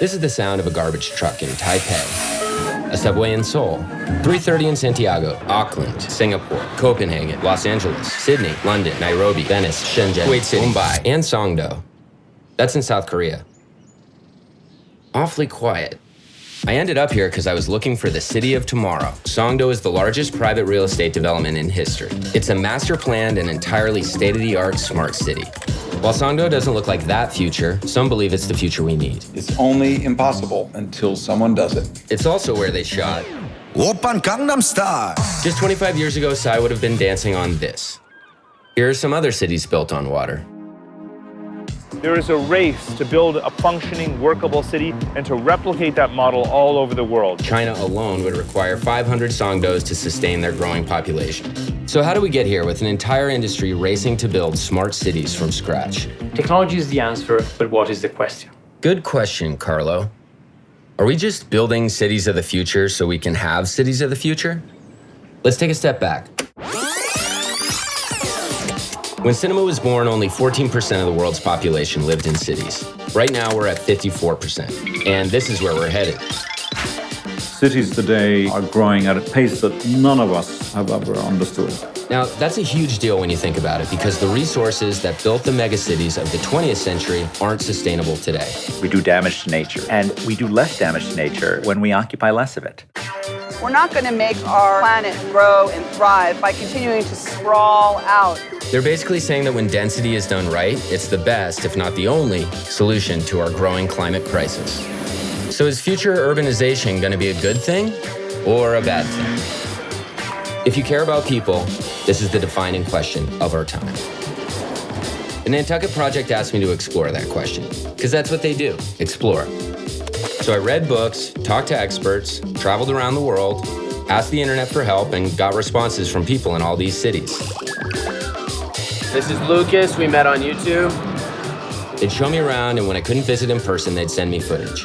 This is the sound of a garbage truck in Taipei, a subway in Seoul, 3:30 in Santiago, Auckland, Singapore, Copenhagen, Los Angeles, Sydney, London, Nairobi, Venice, Shenzhen, Kuwait City, Mumbai, and Songdo. That's in South Korea. Awfully quiet. I ended up here because I was looking for the city of tomorrow. Songdo is the largest private real estate development in history. It's a master-planned and entirely state-of-the-art smart city. While Songdo doesn't look like that future, some believe it's the future we need. It's only impossible until someone does it. It's also where they shot Oppan Gangnam Style. Just 25 years ago, Psy would have been dancing on this. Here are some other cities built on water. There is a race to build a functioning, workable city and to replicate that model all over the world. China alone would require 500 Songdos to sustain their growing population. So how do we get here with an entire industry racing to build smart cities from scratch? Technology is the answer, but what is the question? Good question, Carlo. Are we just building cities of the future so we can have cities of the future? Let's take a step back. When cinema was born, only 14% of the world's population lived in cities. Right now, we're at 54%, and this is where we're headed. Cities today are growing at a pace that none of us have ever understood. Now, that's a huge deal when you think about it, because the resources that built the megacities of the 20th century aren't sustainable today. We do damage to nature, and we do less damage to nature when we occupy less of it. We're not going to make our planet grow and thrive by continuing to sprawl out. They're basically saying that when density is done right, it's the best, if not the only, solution to our growing climate crisis. So is future urbanization going to be a good thing or a bad thing? If you care about people, this is the defining question of our time. The Nantucket Project asked me to explore that question, because that's what they do, explore. So I read books, talked to experts, traveled around the world, asked the internet for help, and got responses from people in all these cities. This is Lucas, we met on YouTube. They'd show me around, and when I couldn't visit in person, they'd send me footage.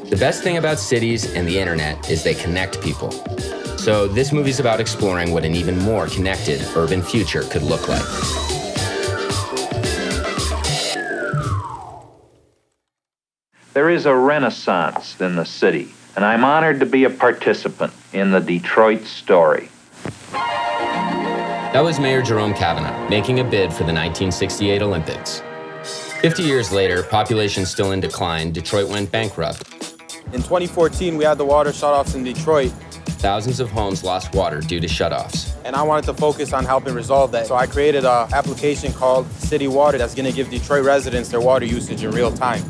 The best thing about cities and the internet is they connect people. So this movie's about exploring what an even more connected urban future could look like. There is a renaissance in the city, and I'm honored to be a participant in the Detroit story. That was Mayor Jerome Kavanaugh making a bid for the 1968 Olympics. 50 years later, population still in decline, Detroit went bankrupt. In 2014, we had the water shutoffs in Detroit. Thousands of homes lost water due to shutoffs. And I wanted to focus on helping resolve that. So I created an application called City Water that's going to give Detroit residents their water usage in real time.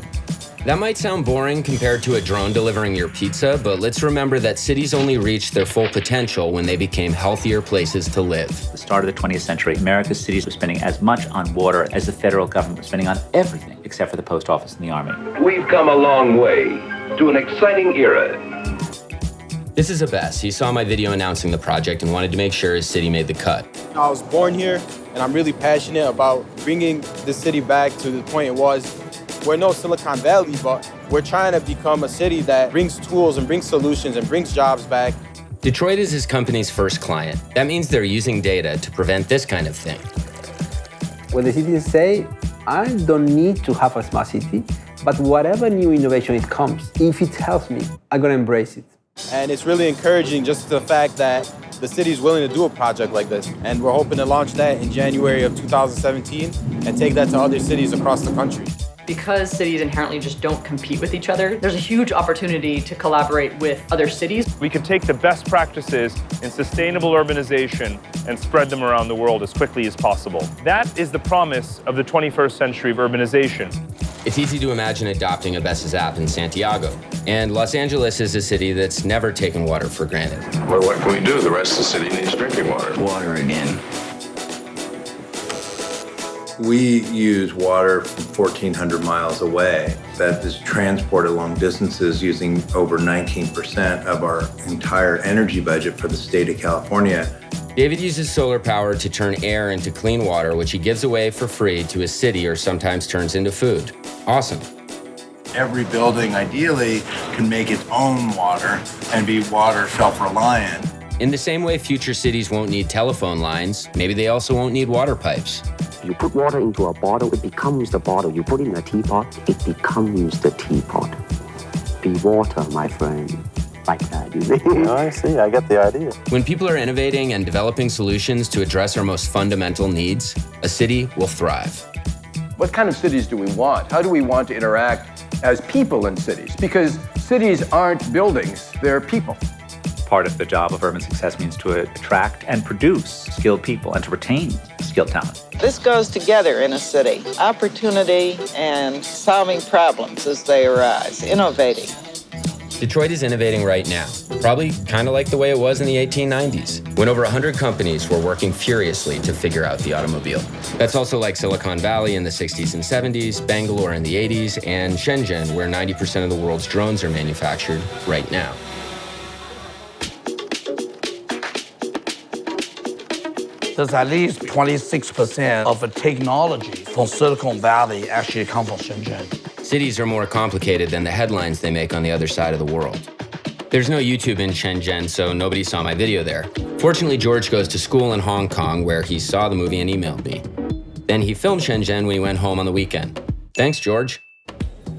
That might sound boring compared to a drone delivering your pizza, but let's remember that cities only reached their full potential when they became healthier places to live. At the start of the 20th century, America's cities were spending as much on water as the federal government was spending on everything except for the post office and the army. We've come a long way to an exciting era. This is Abess. He saw my video announcing the project and wanted to make sure his city made the cut. I was born here, and I'm really passionate about bringing the city back to the point it was. We're no Silicon Valley, but we're trying to become a city that brings tools and brings solutions and brings jobs back. Detroit is his company's first client. That means they're using data to prevent this kind of thing. When the citizens say, I don't need to have a smart city, but whatever new innovation it comes, if it helps me, I'm going to embrace it. And it's really encouraging just the fact that the city is willing to do a project like this. And we're hoping to launch that in January of 2017 and take that to other cities across the country. Because cities inherently just don't compete with each other, there's a huge opportunity to collaborate with other cities. We could take the best practices in sustainable urbanization and spread them around the world as quickly as possible. That is the promise of the 21st century of urbanization. It's easy to imagine adopting Abess's app in Santiago. And Los Angeles is a city that's never taken water for granted. Well, what can we do? The rest of the city needs drinking water. Water again. We use water from 1,400 miles away that is transported long distances using over 19% of our entire energy budget for the state of California. David uses solar power to turn air into clean water, which he gives away for free to his city or sometimes turns into food. Awesome. Every building, ideally, can make its own water and be water self-reliant. In the same way future cities won't need telephone lines, maybe they also won't need water pipes. You put water into a bottle, it becomes the bottle. You put it in a teapot, it becomes the teapot. be water, my friend. Like that, you see? I see, I get the idea. When people are innovating and developing solutions to address our most fundamental needs, a city will thrive. What kind of cities do we want? How do we want to interact as people in cities? Because cities aren't buildings, they're people. Part of the job of urban success means to attract and produce skilled people and to retain skilled talent. This goes together in a city. Opportunity and solving problems as they arise, innovating. Detroit is innovating right now, probably kind of like the way it was in the 1890s, when over 100 companies were working furiously to figure out the automobile. That's also like Silicon Valley in the 60s and 70s, Bangalore in the 80s, and Shenzhen, where 90% of the world's drones are manufactured right now. There's at least 26% of the technology from Silicon Valley actually come from Shenzhen. Cities are more complicated than the headlines they make on the other side of the world. There's no YouTube in Shenzhen, so nobody saw my video there. Fortunately, George goes to school in Hong Kong, where he saw the movie and emailed me. Then he filmed Shenzhen when he went home on the weekend. Thanks, George.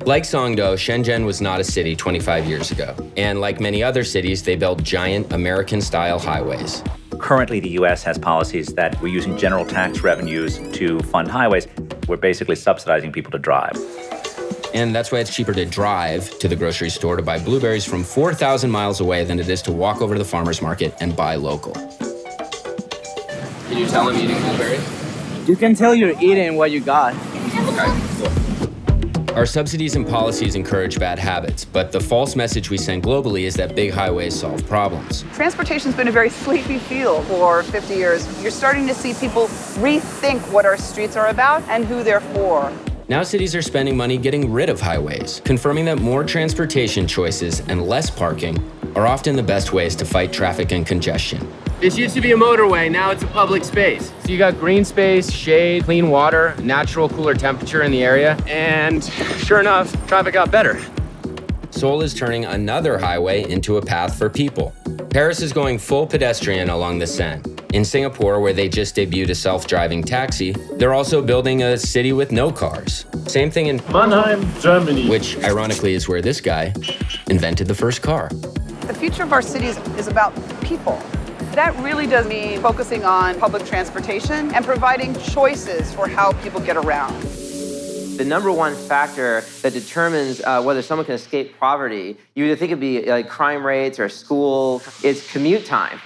Like Songdo, Shenzhen was not a city 25 years ago. And like many other cities, they built giant American-style highways. Currently, the U.S. has policies that we're using general tax revenues to fund highways. We're basically subsidizing people to drive. And that's why it's cheaper to drive to the grocery store to buy blueberries from 4,000 miles away than it is to walk over to the farmer's market and buy local. Can you tell I'm eating blueberries? You can tell you're eating what you got. Okay, cool. Our subsidies and policies encourage bad habits, but the false message we send globally is that big highways solve problems. Transportation's been a very sleepy field for 50 years. You're starting to see people rethink what our streets are about and who they're for. Now cities are spending money getting rid of highways, confirming that more transportation choices and less parking are often the best ways to fight traffic and congestion. This used to be a motorway, now it's a public space. So you got green space, shade, clean water, natural cooler temperature in the area, and sure enough, traffic got better. Seoul is turning another highway into a path for people. Paris is going full pedestrian along the Seine. In Singapore, where they just debuted a self-driving taxi, they're also building a city with no cars. Same thing in Mannheim, Germany. Which, ironically, is where this guy invented the first car. The future of our cities is about people. That really does mean focusing on public transportation and providing choices for how people get around. The number one factor that determines whether someone can escape poverty, you would think it'd be like crime rates or school, is commute time.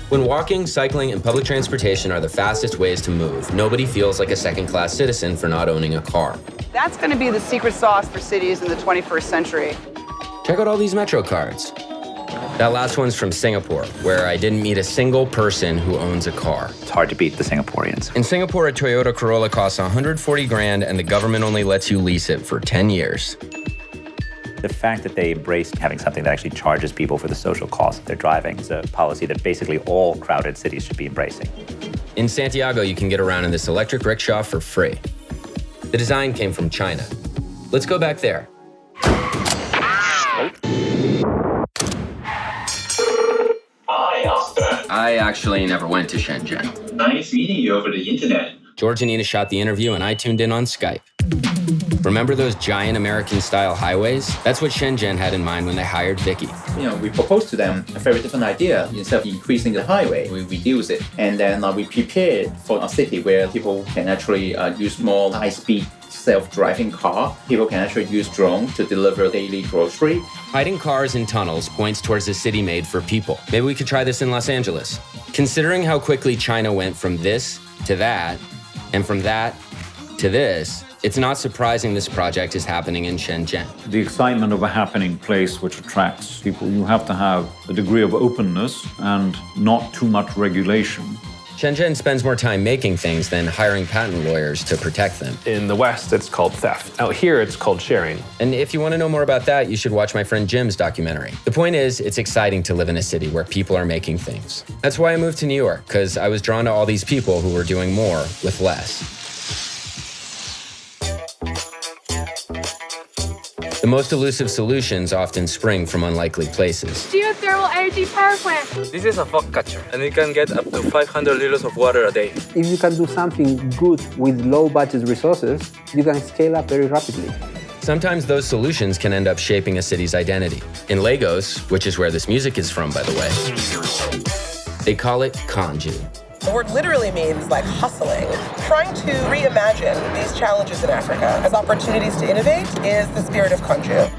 When walking, cycling, and public transportation are the fastest ways to move, nobody feels like a second-class citizen for not owning a car. That's going to be the secret sauce for cities in the 21st century. Check out all these Metro cards. That last one's from Singapore, where I didn't meet a single person who owns a car. It's hard to beat the Singaporeans. In Singapore, a Toyota Corolla costs 140 grand, and the government only lets you lease it for 10 years. The fact that they embraced having something that actually charges people for the social cost of their driving is a policy that basically all crowded cities should be embracing. In Santiago, you can get around in this electric rickshaw for free. The design came from China. Let's go back there. Hi, Oscar. I actually never went to Shenzhen. Nice meeting you over the internet. George and Nina shot the interview and I tuned in on Skype. Remember those giant American-style highways? That's what Shenzhen had in mind when they hired Vicky. We proposed to them a very different idea. Instead of increasing the highway, we reduce it. And then we prepared for a city where people can actually use more high-speed self-driving car. People can actually use drones to deliver daily grocery. Hiding cars in tunnels points towards a city made for people. Maybe we could try this in Los Angeles. Considering how quickly China went from this to that, and from that to this, it's not surprising this project is happening in Shenzhen. The excitement of a happening place which attracts people, you have to have a degree of openness and not too much regulation. Shenzhen spends more time making things than hiring patent lawyers to protect them. In the West, it's called theft. Out here, it's called sharing. And if you want to know more about that, you should watch my friend Jim's documentary. The point is, it's exciting to live in a city where people are making things. That's why I moved to New York, because I was drawn to all these people who were doing more with less. The most elusive solutions often spring from unlikely places. Geothermal energy power plant. This is a fog catcher, and it can get up to 500 liters of water a day. If you can do something good with low budget resources, you can scale up very rapidly. Sometimes those solutions can end up shaping a city's identity. In Lagos, which is where this music is from, by the way, they call it Kanju. The word literally means like hustling. Trying to reimagine these challenges in Africa as opportunities to innovate is the spirit of Kanju.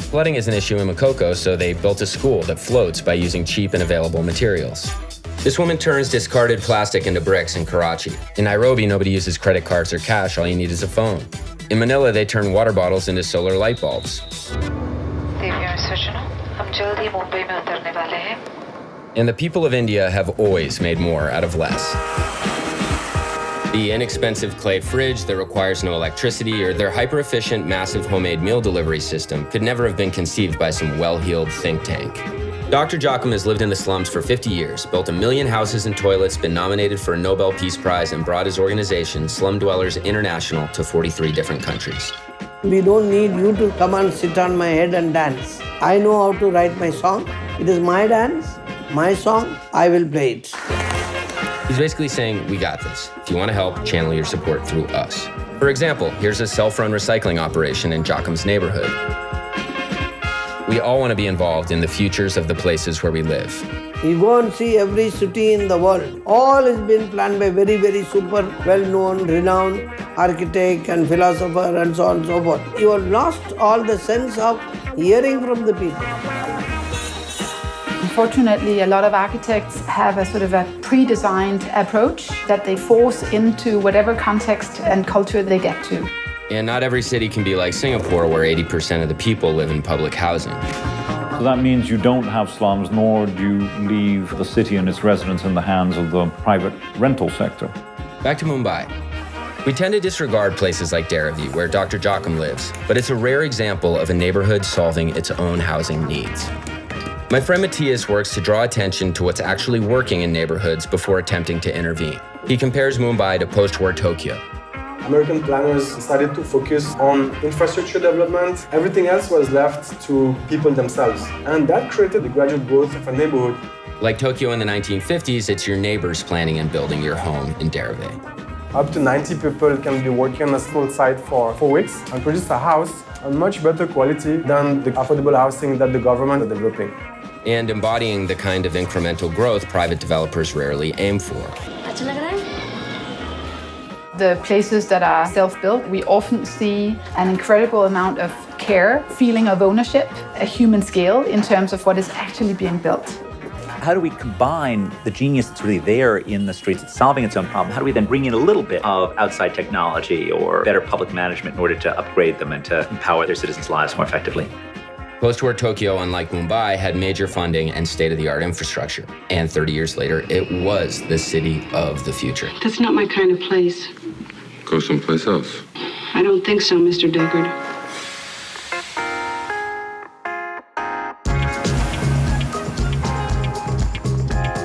Flooding is an issue in Makoko, so they built a school that floats by using cheap and available materials. This woman turns discarded plastic into bricks in Karachi. In Nairobi, nobody uses credit cards or cash, all you need is a phone. In Manila, they turn water bottles into solar light bulbs. And the people of India have always made more out of less. The inexpensive clay fridge that requires no electricity or their hyper-efficient, massive homemade meal delivery system could never have been conceived by some well-heeled think tank. Dr. Jocham has lived in the slums for 50 years, built 1 million houses and toilets, been nominated for a Nobel Peace Prize, and brought his organization, Slum Dwellers International, to 43 different countries. We don't need you to come and sit on my head and dance. I know how to write my song. It is my dance, my song, I will play it. He's basically saying, we got this. If you want to help, channel your support through us. For example, here's a self-run recycling operation in Jocham's neighborhood. We all want to be involved in the futures of the places where we live. You go and see every city in the world. All has been planned by very, very super well-known, renowned architect and philosopher and so on and so forth. You have lost all the sense of hearing from the people. Unfortunately, a lot of architects have a sort of a pre-designed approach that they force into whatever context and culture they get to. And not every city can be like Singapore, where 80% of the people live in public housing. So that means you don't have slums, nor do you leave the city and its residents in the hands of the private rental sector. Back to Mumbai. We tend to disregard places like Dharavi, where Dr. Jocham lives, but it's a rare example of a neighborhood solving its own housing needs. My friend Matthias works to draw attention to what's actually working in neighborhoods before attempting to intervene. He compares Mumbai to post-war Tokyo. American planners decided to focus on infrastructure development. Everything else was left to people themselves. And that created the gradual growth of a neighborhood. Like Tokyo in the 1950s, it's your neighbors planning and building your home in Dharavi. Up to 90 people can be working on a small site for 4 weeks and produce a house of much better quality than the affordable housing that the government is developing. And embodying the kind of incremental growth private developers rarely aim for. The places that are self-built, we often see an incredible amount of care, feeling of ownership, a human scale in terms of what is actually being built. How do we combine the genius that's really there in the streets, it's solving its own problem? How do we then bring in a little bit of outside technology or better public management in order to upgrade them and to empower their citizens' lives more effectively? Post-war Tokyo, unlike Mumbai, had major funding and state-of-the-art infrastructure. And 30 years later, it was the city of the future. That's not my kind of place. Go someplace else. I don't think so, Mr. Deckard.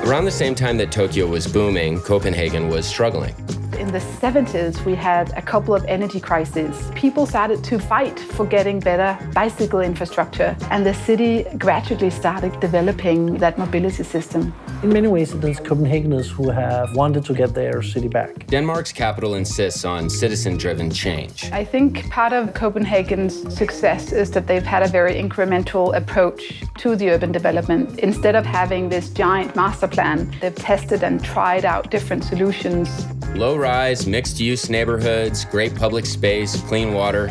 Around the same time that Tokyo was booming, Copenhagen was struggling. In the 70s, we had a couple of energy crises. People started to fight for getting better bicycle infrastructure, and the city gradually started developing that mobility system. In many ways, it is Copenhageners who have wanted to get their city back. Denmark's capital insists on citizen-driven change. I think part of Copenhagen's success is that they've had a very incremental approach to the urban development. Instead of having this giant master plan, they've tested and tried out different solutions. Low-rise, mixed-use neighborhoods, great public space, clean water.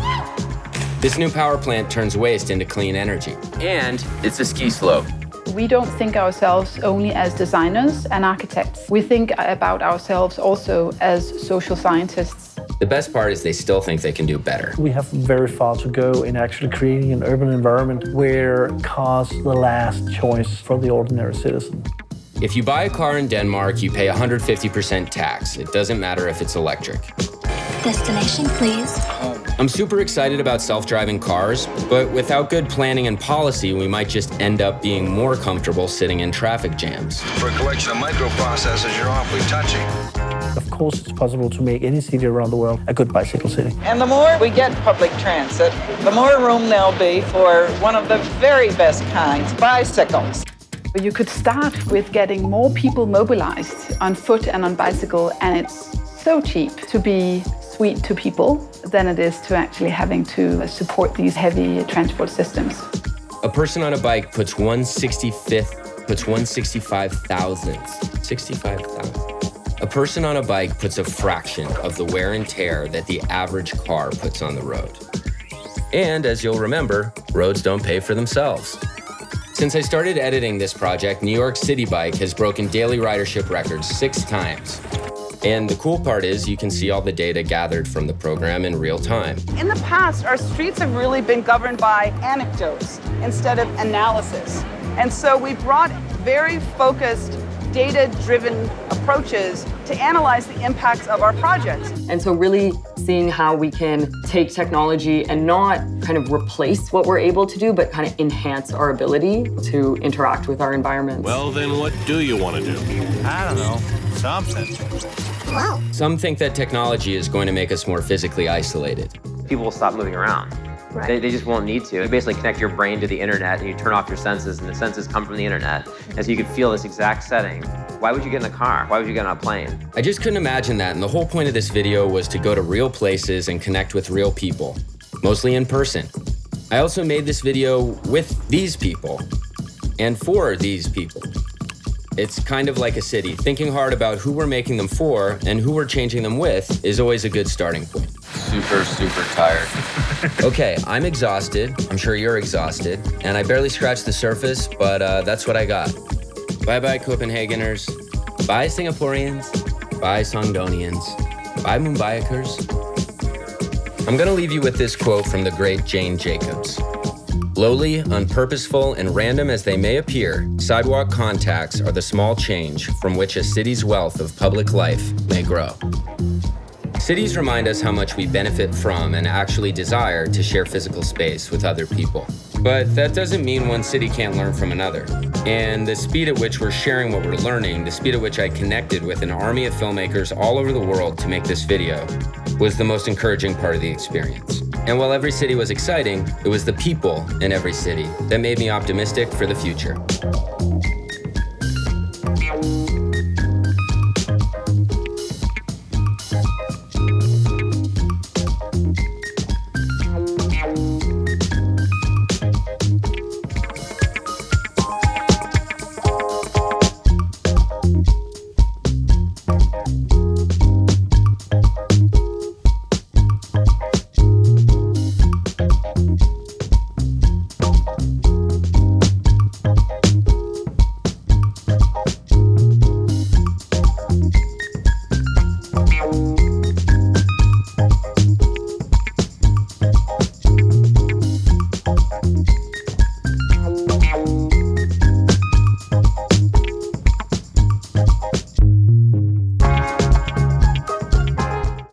This new power plant turns waste into clean energy. And it's a ski slope. We don't think ourselves only as designers and architects. We think about ourselves also as social scientists. The best part is they still think they can do better. We have very far to go in actually creating an urban environment where cars are the last choice for the ordinary citizen. If you buy a car in Denmark, you pay 150% tax. It doesn't matter if it's electric. Destination, please. I'm super excited about self-driving cars, but without good planning and policy, we might just end up being more comfortable sitting in traffic jams. For a collection of microprocessors, you're awfully touchy. Of course, it's possible to make any city around the world a good bicycle city. And the more we get public transit, the more room there'll be for one of the very best kinds, bicycles. You could start with getting more people mobilized on foot and on bicycle, and it's so cheap to be sweet to people than it is to actually having to support these heavy transport systems. A person on a bike puts 65,000. A person on a bike puts a fraction of the wear and tear that the average car puts on the road. And as you'll remember, roads don't pay for themselves. Since I started editing this project, New York City Bike has broken daily ridership records 6 times. And the cool part is you can see all the data gathered from the program in real time. In the past, our streets have really been governed by anecdotes instead of analysis. And so we brought very focused, data-driven approaches to analyze the impacts of our projects. And so really seeing how we can take technology and not kind of replace what we're able to do, but kind of enhance our ability to interact with our environment. Well, then what do you want to do? I don't know, something. Wow. Some think that technology is going to make us more physically isolated. People will stop moving around. Right. They just won't need to. You basically connect your brain to the internet and you turn off your senses, and the senses come from the internet. And so you could feel this exact setting. Why would you get in a car? Why would you get on a plane? I just couldn't imagine that, and the whole point of this video was to go to real places and connect with real people, mostly in person. I also made this video with these people and for these people. It's kind of like a city. Thinking hard about who we're making them for and who we're changing them with is always a good starting point. Super tired. Okay, I'm exhausted. I'm sure you're exhausted. And I barely scratched the surface, but that's what I got. Bye-bye, Copenhageners. Bye, Singaporeans. Bye, Songdonians. Bye, Mumbaiakers. I'm gonna leave you with this quote from the great Jane Jacobs. Lowly, unpurposeful, and random as they may appear, sidewalk contacts are the small change from which a city's wealth of public life may grow. Cities remind us how much we benefit from and actually desire to share physical space with other people. But that doesn't mean one city can't learn from another. And the speed at which we're sharing what we're learning, the speed at which I connected with an army of filmmakers all over the world to make this video, was the most encouraging part of the experience. And while every city was exciting, it was the people in every city that made me optimistic for the future.